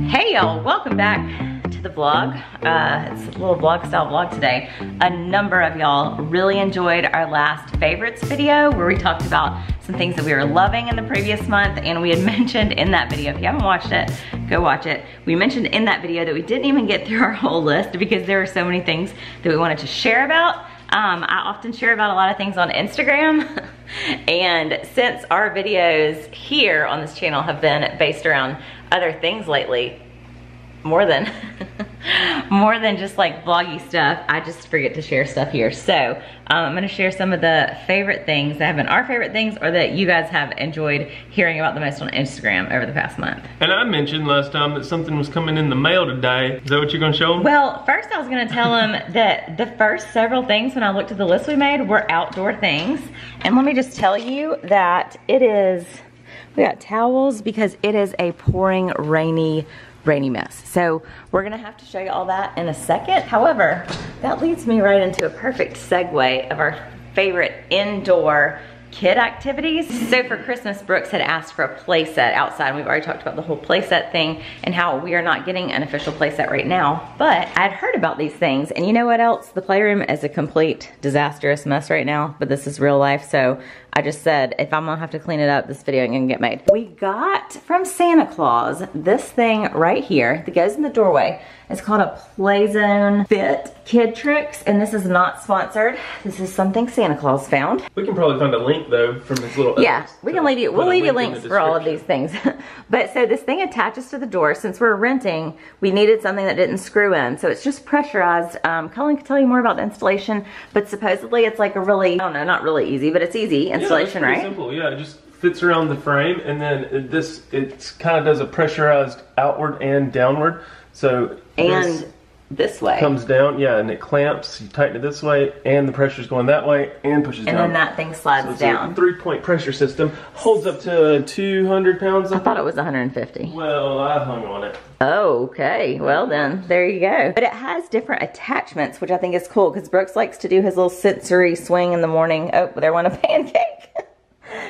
Hey y'all, welcome back to the vlog. It's a little vlog style vlog today. A number of y'all really enjoyed our last favorites video where we talked about some things that we were loving in the previous month, and we had mentioned in that video, if you haven't watched it, go watch it. We mentioned in that video that we didn't even get through our whole list because there were so many things that we wanted to share about. I often share about a lot of things on Instagram and since our videos here on this channel have been based around other things lately, more than just like vloggy stuff, I just forget to share stuff here. So I'm gonna share some of the favorite things that have been our favorite things or that you guys have enjoyed hearing about the most on Instagram over the past month. And I mentioned last time that something was coming in the mail today. Is that what you're gonna show them? Well, first I was gonna tell them that the first several things when I looked at the list we made were outdoor things. And let me just tell you that it is, we got towels because it is a pouring rainy mess. So we're gonna have to show you all that in a second. However, that leads me right into a perfect segue of our favorite indoor kid activities. So for Christmas, Brooks had asked for a play set outside. We've already talked about the whole play set thing and how we are not getting an official play set right now, but I'd heard about these things, and you know what else? The playroom is a complete disastrous mess right now, but this is real life, so I just said, if I'm gonna have to clean it up, this video ain't gonna get made. We got from Santa Claus this thing right here that goes in the doorway. It's called a Play Zone Fit Kid Tricks, and this is not sponsored. This is something Santa Claus found. We can probably find a link though from this little. Yeah, we can leave you. We'll leave you links for all of these things. But so this thing attaches to the door. Since we're renting, we needed something that didn't screw in, so it's just pressurized. Cullen can tell you more about the installation, but supposedly it's like a really, I don't know, not really easy, but it's easy installation, yeah, it's right? Simple. Yeah, it just fits around the frame, and then it kind of does a pressurized outward and downward. So this way comes down, yeah, and it clamps. You tighten it this way, and the pressure's going that way, and pushes down. And then that thing slides so it's down. A 3-point pressure system. Holds up to 200 pounds. I thought it was 150. Well, I hung on it. Oh, okay. Well then, there you go. But it has different attachments, which I think is cool, because Brooks likes to do his little sensory swing in the morning. Oh, there went a pancake.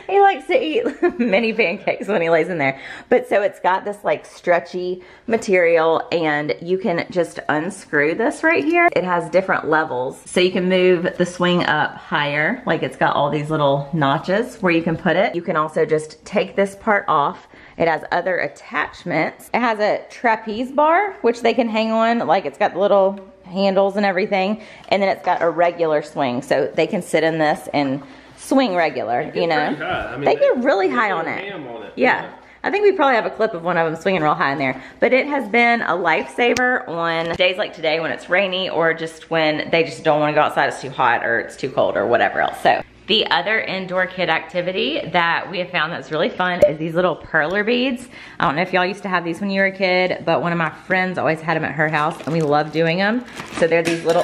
He likes to eat mini pancakes when he lays in there. But so it's got this like stretchy material, and you can just unscrew this right here. It has different levels. So you can move the swing up higher. Like it's got all these little notches where you can put it. You can also just take this part off. It has other attachments. It has a trapeze bar, which they can hang on. Like it's got the little handles and everything. And then it's got a regular swing. So they can sit in this and swing regular, you know. I mean, they get really high on it. Yeah. I think we probably have a clip of one of them swinging real high in there. But it has been a lifesaver on days like today when it's rainy, or just when they just don't want to go outside, it's too hot or it's too cold or whatever else. So the other indoor kid activity that we have found that's really fun is these little Perler beads. I don't know if y'all used to have these when you were a kid, but one of my friends always had them at her house, and we love doing them. So they're these little,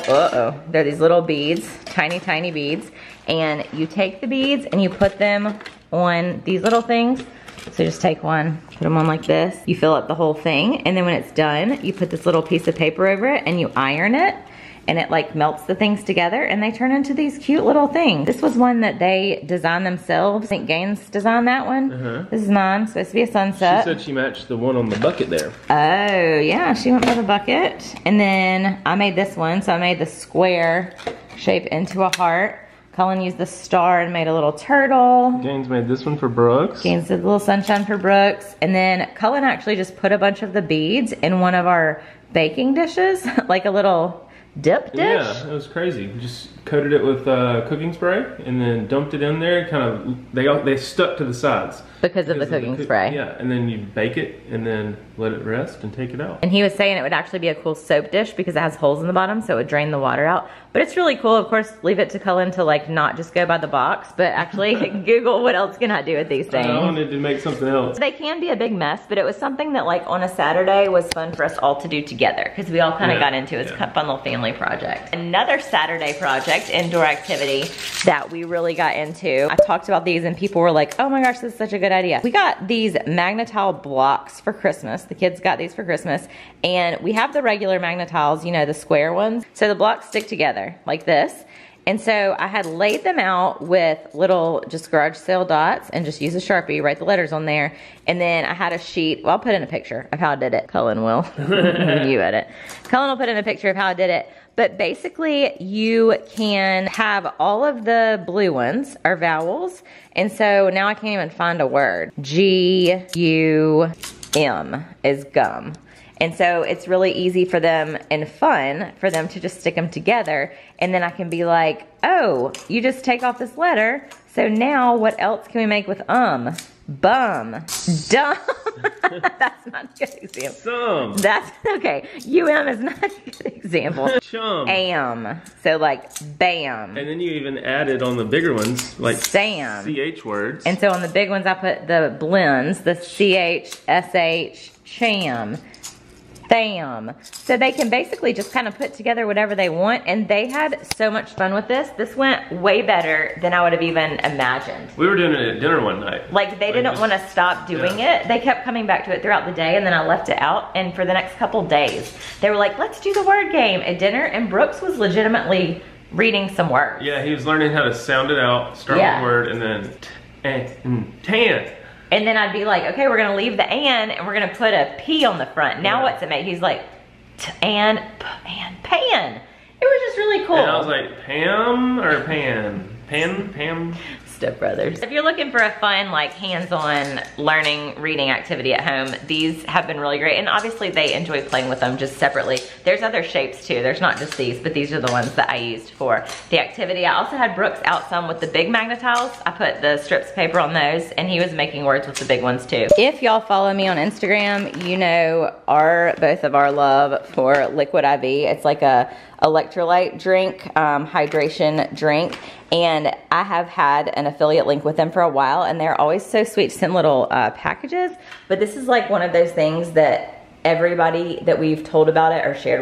they're these little beads, tiny, tiny beads. And you take the beads and you put them on these little things. So just take one, put them on like this. You fill up the whole thing, and then when it's done, you put this little piece of paper over it and you iron it, and it like melts the things together, and they turn into these cute little things. This was one that they designed themselves. I think Gaines designed that one. This is mine, supposed to be a sunset. She said she matched the one on the bucket there. Oh yeah, she went by the bucket. And then I made this one, so I made the square shape into a heart. Cullen used the star and made a little turtle. Gaines made this one for Brooks. Gaines did a little sunshine for Brooks. And then Cullen actually just put a bunch of the beads in one of our baking dishes, like a little dip dish. Yeah, it was crazy. Just coated it with cooking spray and then dumped it in there. Kind of, they stuck to the sides. Because of the cooking spray. Yeah, and then you bake it and then let it rest and take it out. And he was saying it would actually be a cool soap dish because it has holes in the bottom, so it would drain the water out. But it's really cool. Of course, leave it to Cullen to like not just go by the box, but actually Google what else can I do with these things. I wanted to make something else. They can be a big mess, but it was something that like on a Saturday was fun for us all to do together because we all kind of got into it. It's a fun little family project. Another Saturday project, indoor activity that we really got into. I talked about these and people were like, oh my gosh, this is such a good idea. We got these Magna-Tile blocks for Christmas. The kids got these for Christmas, and we have the regular Magna-Tiles, you know, the square ones. So the blocks stick together like this, And so I had laid them out with little just garage sale dots and just use a Sharpie, write the letters on there. And then I had a sheet, well, I'll put in a picture of how I did it. Cullen will, when you edit. Cullen will put in a picture of how I did it. But basically you can have all of the blue ones are vowels. And so now I can't even find a word. G-U-M is gum. And so it's really easy for them and fun for them to just stick them together. And then I can be like, oh, you just take off this letter. So now what else can we make with bum, dumb? That's not a good example. Some. That's, okay, UM is not a good example. Chum. Am, so like bam. And then you even added on the bigger ones, like Sam. CH words. And so on the big ones I put the blends, the CH, SH, cham. Bam. So they can basically just kind of put together whatever they want, and they had so much fun with this. This went way better than I would have even imagined. We were doing it at dinner one night. Like they didn't want to stop doing it. They kept coming back to it throughout the day, and then I left it out, and for the next couple days, they were like, let's do the word game at dinner, and Brooks was legitimately reading some words. Yeah, he was learning how to sound it out, start with a word, and then tan. And then I'd be like, okay, we're gonna leave the and we're gonna put a P on the front. Now what's it made? He's like, and pan. It was just really cool. And I was like, Pam or Pan? Pam? Step Brothers. If you're looking for a fun, like hands-on learning, reading activity at home, these have been really great. And obviously they enjoy playing with them just separately. There's other shapes too. There's not just these, but these are the ones that I used for the activity. I also had Brooks out some with the big Magna-Tiles. I put the strips of paper on those, and he was making words with the big ones too. If y'all follow me on Instagram, you know both of our love for Liquid IV. It's like a electrolyte drink, hydration drink. And I have had an affiliate link with them for a while, and they're always so sweet to send little packages. But this is like one of those things that everybody that we've told about it or shared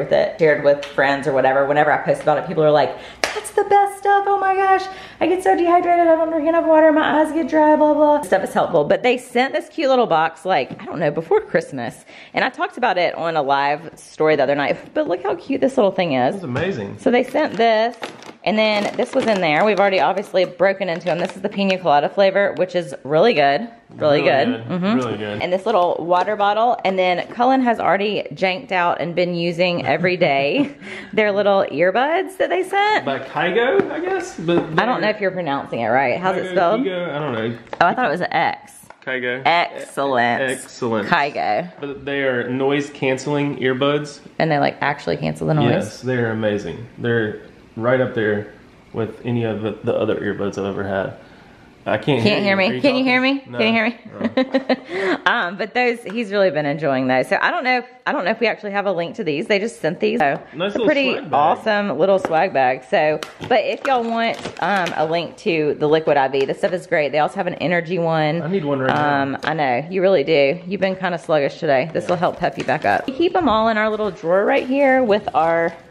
with friends or whatever, whenever I post about it, people are like, that's the best stuff. Oh my gosh, I get so dehydrated. I don't drink enough water. My eyes get dry, blah, blah. Stuff is helpful. But they sent this cute little box, like, I don't know, before Christmas. And I talked about it on a live story the other night. But look how cute this little thing is. It's amazing. So they sent this. And then this was in there. We've already obviously broken into them. This is the pina colada flavor, which is really good. Really good. Really good. And this little water bottle. And then Cullen has already janked out and been using every day their little earbuds that they sent. By Kygo, I guess? But I don't know if you're pronouncing it right. How's it spelled? Kygo, I don't know. Oh, I thought it was an X. Kygo. Excellent. Excellent. Kygo. But they are noise canceling earbuds. And they like actually cancel the noise? Yes, they are amazing. They're right up there with any of the other earbuds I've ever had. I can't hear me. Can you hear me? No. Can you hear me? But those, he's really been enjoying those. So I don't know if we actually have a link to these. They just sent these. So nice, it's a pretty awesome little swag bag. So, but if y'all want a link to the Liquid IV, this stuff is great. They also have an energy one. I need one right now. I know, you really do. You've been kind of sluggish today. This will help pep you back up. We keep them all in our little drawer right here with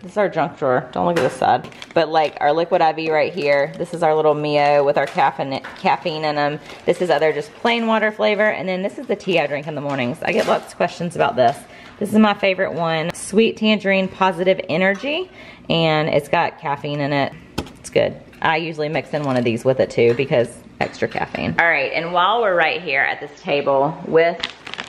this is our junk drawer. Don't look at this side. But like our Liquid IV right here. This is our little Mio with our caffeine in them. This is other just plain water flavor. And then this is the tea I drink in the mornings. I get lots of questions about this. This is my favorite one. Sweet Tangerine Positive Energy. And it's got caffeine in it. It's good. I usually mix in one of these with it too because extra caffeine. All right, and while we're right here at this table with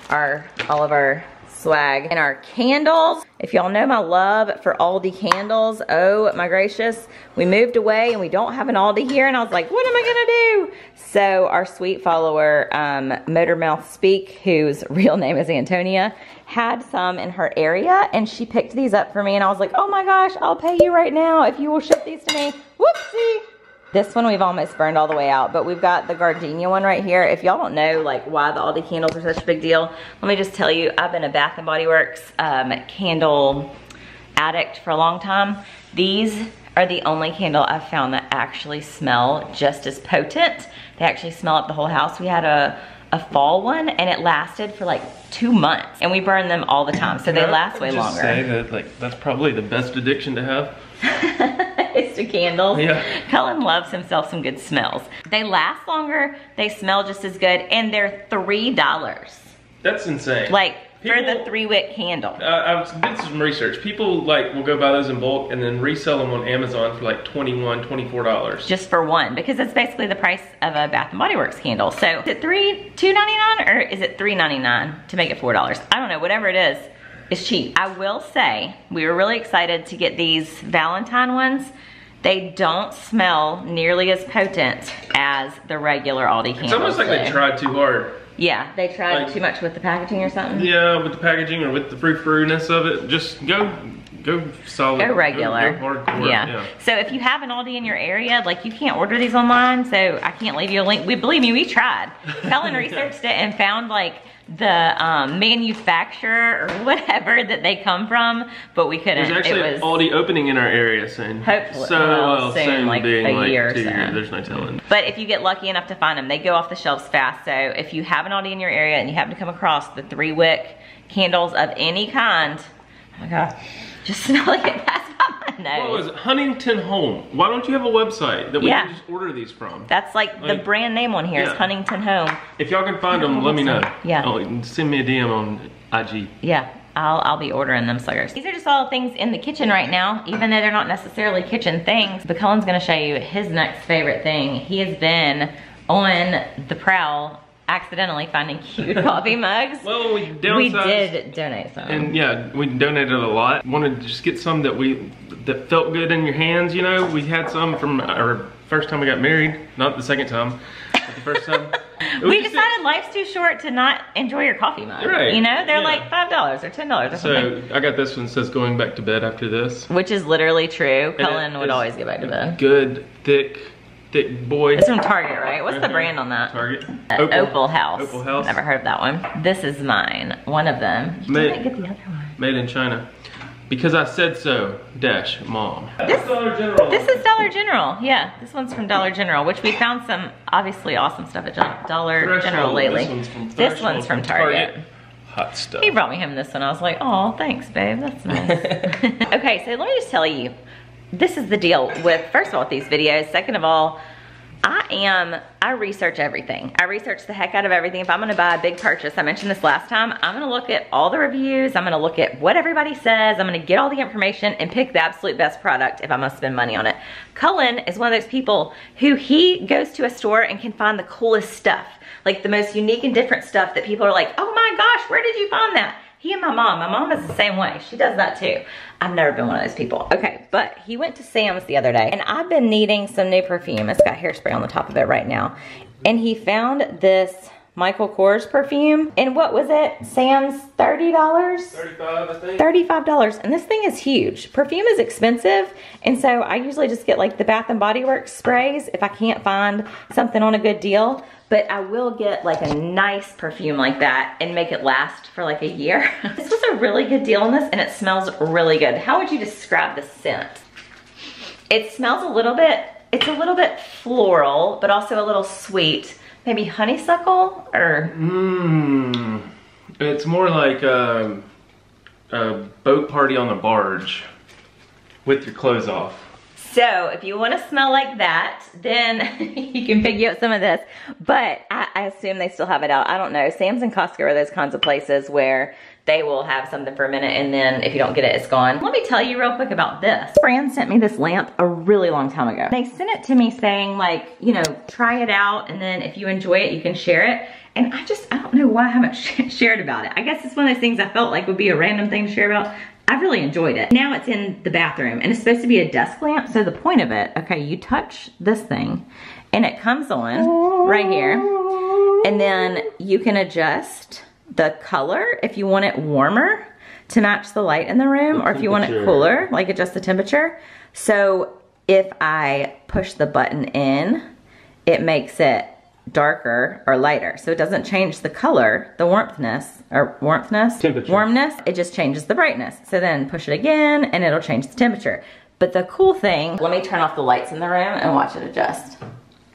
all of our swag and our candles. If y'all know my love for Aldi Candles, oh my gracious, we moved away and we don't have an Aldi here, and I was like, what am I gonna do? So our sweet follower, Motormouth Speak, whose real name is Antonia, had some in her area, and she picked these up for me, and I was like, oh my gosh, I'll pay you right now if you will ship these to me. Whoopsie. This one we've almost burned all the way out, but we've got the gardenia one right here. If y'all don't know like why the Aldi candles are such a big deal, let me just tell you, I've been a Bath & Body Works candle addict for a long time. These are the only candle I've found that actually smell just as potent. They actually smell up the whole house. We had a fall one and it lasted for like 2 months, and we burn them all the time, so they last way longer. Say that like that's probably the best addiction to have. It's to candles. Yeah. Cullen loves himself some good smells. They last longer, they smell just as good, and they're $3. That's insane. Like for the 3-wick candle. I did some research. People will go buy those in bulk and then resell them on Amazon for like $21, $24. Just for one, because it's basically the price of a Bath & Body Works candle. So is it $2.99 or is it $3.99 to make it $4? I don't know, whatever it is, it's cheap. I will say, we were really excited to get these Valentine ones. They don't smell nearly as potent as the regular Aldi candles. It's almost like they tried too hard. Yeah, they tried too much with the packaging or something. Yeah, with the packaging or with the frou-frou-ness of it. Just go solid. Go regular. Go hardcore. Yeah. So if you have an Aldi in your area, you can't order these online, so I can't leave you a link. Believe me, we tried. Cullen researched it and found the manufacturer or whatever that they come from, but we couldn't. There's actually an Aldi opening in our area soon. Hopefully, soon being a year or so. There's no telling. But if you get lucky enough to find them, they go off the shelves fast. So if you have an Aldi in your area and you happen to come across the 3-wick candles of any kind, oh my God, just smelling it past my nose. What was it? Huntington Home. Why don't you have a website that we can just order these from? That's the brand name on here is Huntington Home. If y'all can find them, let me know. Yeah. Send me a DM on IG. Yeah. I'll be ordering them suckers. These are just all things in the kitchen right now, even though they're not necessarily kitchen things. But Cullen's gonna show you his next favorite thing. He has been on the prowl, accidentally finding cute coffee mugs. Well, we downsized. We did donate some. And yeah, we donated a lot. Wanted to just get some that felt good in your hands, you know. We had some from our first time we got married, not the second time, but the first time. We decided life's too short to not enjoy your coffee mug. Right. You know, they're like $5 or $10 or something. So I got this one that says going back to bed after this. Which is literally true. Cullen would always get back to bed. Good, thick boy. It's from Target, right? What's the brand on that? Target. Opal House. Opal House. Never heard of that one. This is mine. One of them. You didn't get the other one. Made in China. Because I said so, Mom. This is Dollar General. This is Dollar General. Yeah, this one's from Dollar General, which we found some obviously awesome stuff at Dollar General lately. This one's from Target. Hot stuff. He brought me home this one. I was like, oh, thanks, babe. That's nice. Okay, so let me just tell you, this is the deal with, first of all, with these videos. Second of all, I research everything. I research the heck out of everything. If I'm gonna buy a big purchase, I mentioned this last time, I'm gonna look at all the reviews, I'm gonna look at what everybody says, I'm gonna get all the information and pick the absolute best product if I'm gonna spend money on it. Cullen is one of those people who he goes to a store and can find the coolest stuff, like the most unique and different stuff that people are like, oh my gosh, where did you find that? He and my mom is the same way. She does that too. I've never been one of those people. Okay, but he went to Sam's the other day and I've been needing some new perfume. It's got hairspray on the top of it right now. And he found this Michael Kors perfume. And what was it? Sam's $30? 35, I think. $35. And this thing is huge. Perfume is expensive. And so I usually just get like the Bath & Body Works sprays if I can't find something on a good deal. But I will get like a nice perfume like that and make it last for like a year. This was a really good deal on this and it smells really good. How would you describe the scent? It smells a little bit, it's a little bit floral, but also a little sweet. Maybe honeysuckle or? It's more like a boat party on the barge with your clothes off. So if you want to smell like that, then you can pick you up some of this. But I assume they still have it out. I don't know. Sam's and Costco are those kinds of places where they will have something for a minute and then if you don't get it, it's gone. Let me tell you real quick about this. This brand sent me this lamp a really long time ago. They sent it to me saying like, you know, try it out and then if you enjoy it, you can share it. And I don't know why I haven't shared about it. I guess it's one of those things I felt like would be a random thing to share about. I've really enjoyed it. Now it's in the bathroom and it's supposed to be a desk lamp. So the point of it, okay, you touch this thing and it comes on right here. And then you can adjust the color if you want it warmer to match the light in the room or if you want it cooler, like adjust the temperature. So if I push the button in, it makes it darker or lighter. So it doesn't change the color, the warmness, it just changes the brightness. So then push it again and it'll change the temperature. But the cool thing, let me turn off the lights in the room and watch it adjust.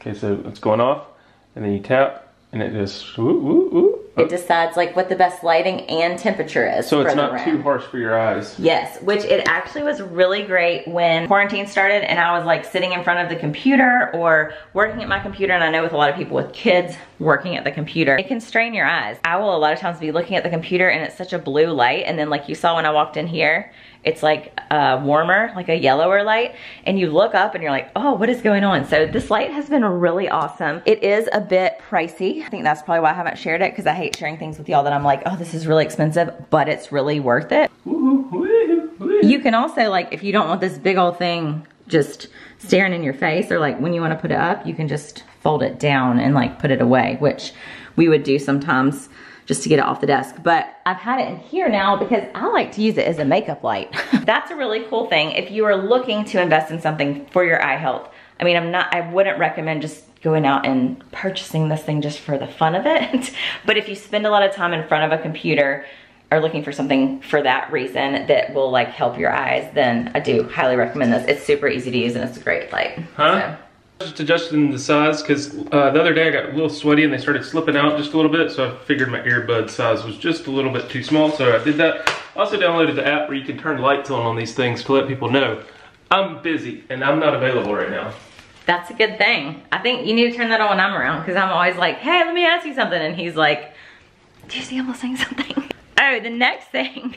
Okay, so it's going off and then you tap and it just woo, woo, woo. It decides like what the best lighting and temperature is. So it's for the not room. too harsh for your eyes. Yes, which it actually was really great when quarantine started and I was like sitting in front of the computer or working at my computer, and I know with a lot of people with kids working at the computer, it can strain your eyes. I will a lot of times be looking at the computer and it's such a blue light, and then like you saw when I walked in here, it's like warmer, like a yellower light, and you look up and you're like, oh, what is going on? So this light has been really awesome. It is a bit pricey. I think that's probably why I haven't shared it, because I hate sharing things with y'all that I'm like, oh, this is really expensive, but it's really worth it. You can also, like, if you don't want this big old thing just staring in your face, or like when you want to put it up, you can just fold it down and like put it away, which we would do sometimes just to get it off the desk. But I've had it in here now because I like to use it as a makeup light. That's a really cool thing if you are looking to invest in something for your eye health. I mean, I wouldn't recommend just going out and purchasing this thing just for the fun of it. But if you spend a lot of time in front of a computer or looking for something for that reason that will like help your eyes, then I do highly recommend this. It's super easy to use and it's a great light. Huh? Just adjusting the size, because the other day I got a little sweaty and they started slipping out just a little bit, so I figured my earbud size was just a little bit too small, so I did that. I also downloaded the app where you can turn lights on these things to let people know I'm busy and I'm not available right now. That's a good thing. I think you need to turn that on when I'm around, because I'm always like, hey, let me ask you something, and he's like, do you see I'm saying something? Oh, the next thing.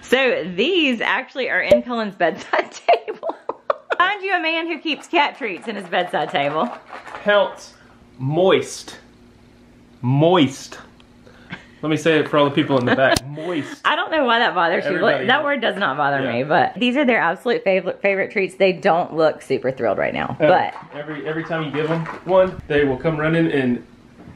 So these actually are in Cullen's bedside table. Find you a man who keeps cat treats in his bedside table. Counts moist. Moist. Let me say it for all the people in the back. Moist. I don't know why that bothers you. That word does not bother me, but these are their absolute favorite treats. They don't look super thrilled right now, but every time you give them one, they will come running, and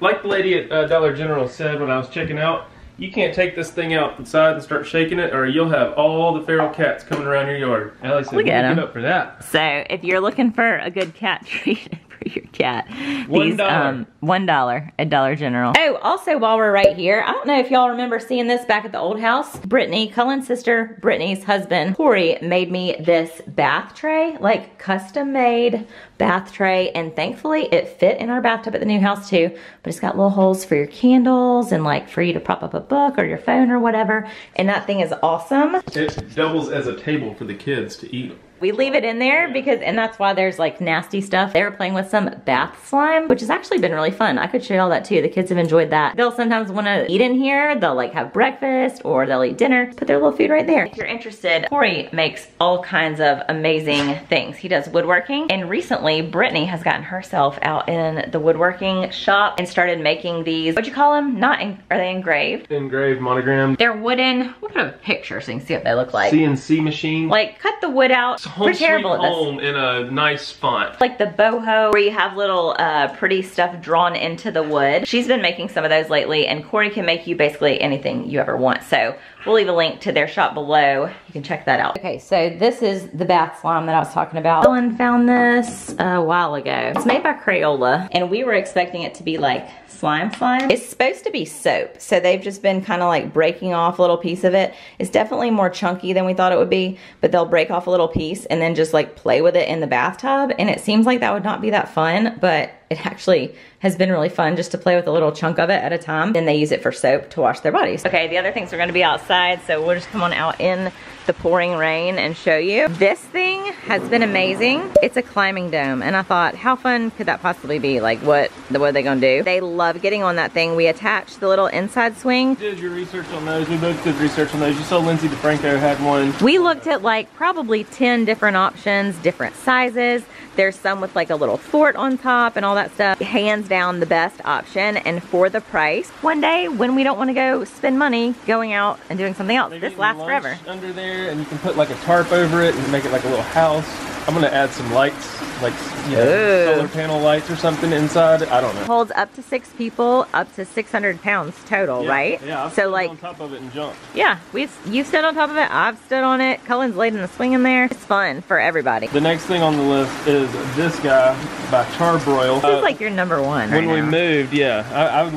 like the lady at Dollar General said when I was checking out, you can't take this thing outside and start shaking it, or you'll have all the feral cats coming around your yard. Allie said, look at them. Get up for that. So if you're looking for a good cat treat for your cat, $1. $1 at Dollar General. Oh, also while we're right here, I don't know if y'all remember seeing this back at the old house. Brittany, Cullen's sister, Brittany's husband, Corey, made me this bath tray, like custom made bath tray, and thankfully it fit in our bathtub at the new house too, but it's got little holes for your candles and like for you to prop up a book or your phone or whatever, and that thing is awesome. It doubles as a table for the kids to eat. We leave it in there because, and that's why there's like nasty stuff. They were playing with some bath slime, which has actually been really fun. I could show y'all that too. The kids have enjoyed that. They'll sometimes want to eat in here. They'll like have breakfast or they'll eat dinner, put their little food right there. If you're interested, Corey makes all kinds of amazing things. He does woodworking, and recently Brittany has gotten herself out in the woodworking shop and started making these, what'd you call them? Are they engraved? Engraved, monogrammed. They're wooden, we'll put a picture so you can see what they look like. CNC machine. Like cut the wood out. Home Sweet Home in a nice font. Like the boho, where you have little pretty stuff drawn into the wood. She's been making some of those lately, and Corey can make you basically anything you ever want. So we'll leave a link to their shop below. You can check that out. Okay, so this is the bath slime that I was talking about. Ellen found this a while ago. It's made by Crayola, and we were expecting it to be like slime. It's supposed to be soap, so they've just been kind of like breaking off a little piece of it. It's definitely more chunky than we thought it would be, but they'll break off a little piece and then just like play with it in the bathtub, and it seems like that would not be that fun, but it actually has been really fun just to play with a little chunk of it at a time. Then they use it for soap to wash their bodies. Okay, the other things are gonna be outside, so we'll just come on out in the pouring rain and show you. This thing has been amazing. It's a climbing dome, and I thought, how fun could that possibly be? Like, what are they gonna do? They love getting on that thing. We attached the little inside swing. You did your research on those. We both did research on those. You saw Lindsay DeFranco had one. We looked at like probably 10 different options, different sizes. There's some with like a little fort on top and all that stuff. Hands down the best option, and for the price. One day when we don't want to go spend money going out and doing something else, this lasts forever. Under there, and you can put like a tarp over it and make it like a little house. I'm gonna add some lights, like solar panel lights or something inside. I don't know. Holds up to 6 people, up to 600 pounds total, right? Yeah, I've stood on top of it and jumped. Yeah, you've stood on top of it. I've stood on it. Cullen's laid in the swing in there. It's fun for everybody. The next thing on the list is this guy by Charbroil. This is like your number one. When we moved, yeah,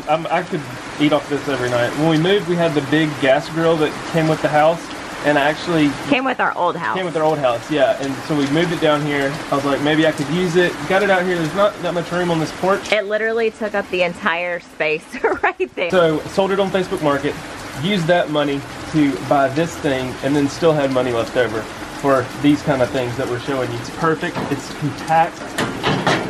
I could eat off this every night. When we moved, we had the big gas grill that came with the house. and I actually came with our old house. Came with our old house, yeah. And so we moved it down here. I was like, maybe I could use it. Got it out here. There's not that much room on this porch. It literally took up the entire space right there. So sold it on Facebook Market, used that money to buy this thing, and then still had money left over for these kind of things that we're showing you. It's perfect, it's compact,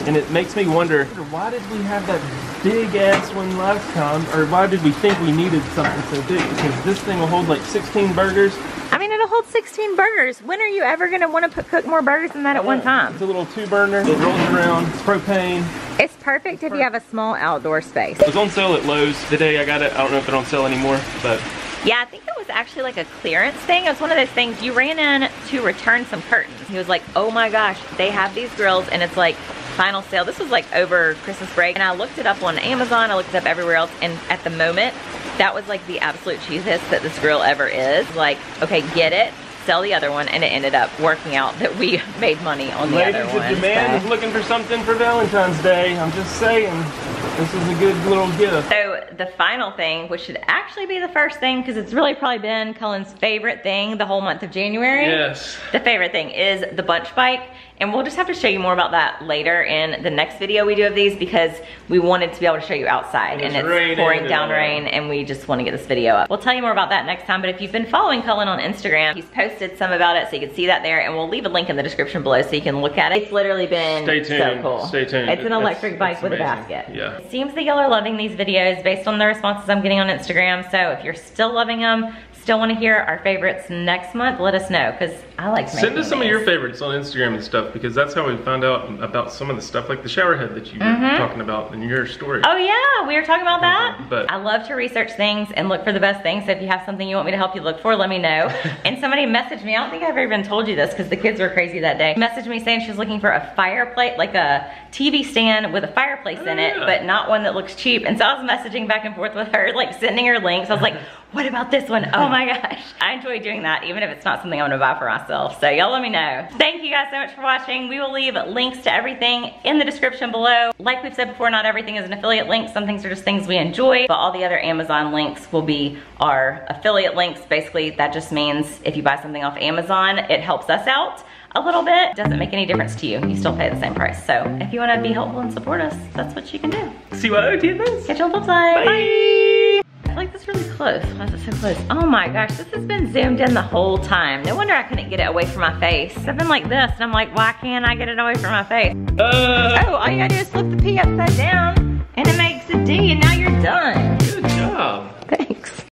and it makes me wonder, why did we have that big ass one last time, or why did we think we needed something so big? Because this thing will hold like 16 burgers. I mean, it'll hold 16 burgers. When are you ever gonna want to cook more burgers than that at one time? It's a little 2-burner, it rolls around, it's propane. It's perfect if you have a small outdoor space. It was on sale at Lowe's the day I got it. I don't know if they're on sale anymore, but. Yeah, I think it was actually like a clearance thing. It was one of those things, you ran in to return some curtains. He was like, oh my gosh, they have these grills and it's like final sale. This was like over Christmas break. And I looked it up on Amazon, I looked it up everywhere else. And at the moment, that was like the absolute cheesiest that this grill ever is. Like, okay, get it, sell the other one. And it ended up working out that we made money on the other one. Ladies, if your man is looking for something for Valentine's Day, I'm just saying, this is a good little gift. So the final thing, which should actually be the first thing, because it's really probably been Cullen's favorite thing the whole month of January. Yes. The favorite thing is the bunch bike. And we'll just have to show you more about that later in the next video we do of these, because we wanted to be able to show you outside. And it's pouring down rain and we just want to get this video up. We'll tell you more about that next time, but if you've been following Cullen on Instagram, he's posted some about it so you can see that there, and we'll leave a link in the description below so you can look at it. It's literally been so cool. Stay tuned. It's an electric bike with a basket. Yeah. It seems that y'all are loving these videos based on the responses I'm getting on Instagram, so if you're still loving them, still want to hear our favorites next month, let us know, because I like making Send us some of your favorites on Instagram and stuff, because that's how we found out about some of the stuff, like the shower head that you were talking about in your story. Oh yeah, we were talking about that. But I love to research things and look for the best things, so if you have something you want me to help you look for, let me know. And somebody messaged me, I don't think I've even told you this because the kids were crazy that day, messaged me saying she was looking for a fireplace, like a TV stand with a fireplace in it, but not one that looks cheap. And so I was messaging back and forth with her, like sending her links. I was like, what about this one? Oh my gosh. I enjoy doing that, even if it's not something I'm gonna buy for myself. So y'all let me know. Thank you guys so much for watching. We will leave links to everything in the description below. Like we've said before, not everything is an affiliate link. Some things are just things we enjoy, but all the other Amazon links will be our affiliate links. Basically, that just means if you buy something off Amazon, it helps us out a little bit. Doesn't make any difference to you. You still pay the same price. So if you wanna be helpful and support us, that's what you can do. see what I did this. Catch you on the flip side. Bye. I feel like this is really close. Why is it so close? Oh my gosh, this has been zoomed in the whole time. No wonder I couldn't get it away from my face. I've been like this, and I'm like, why can't I get it away from my face? Oh, all you gotta do is flip the P upside down, and it makes a D, and now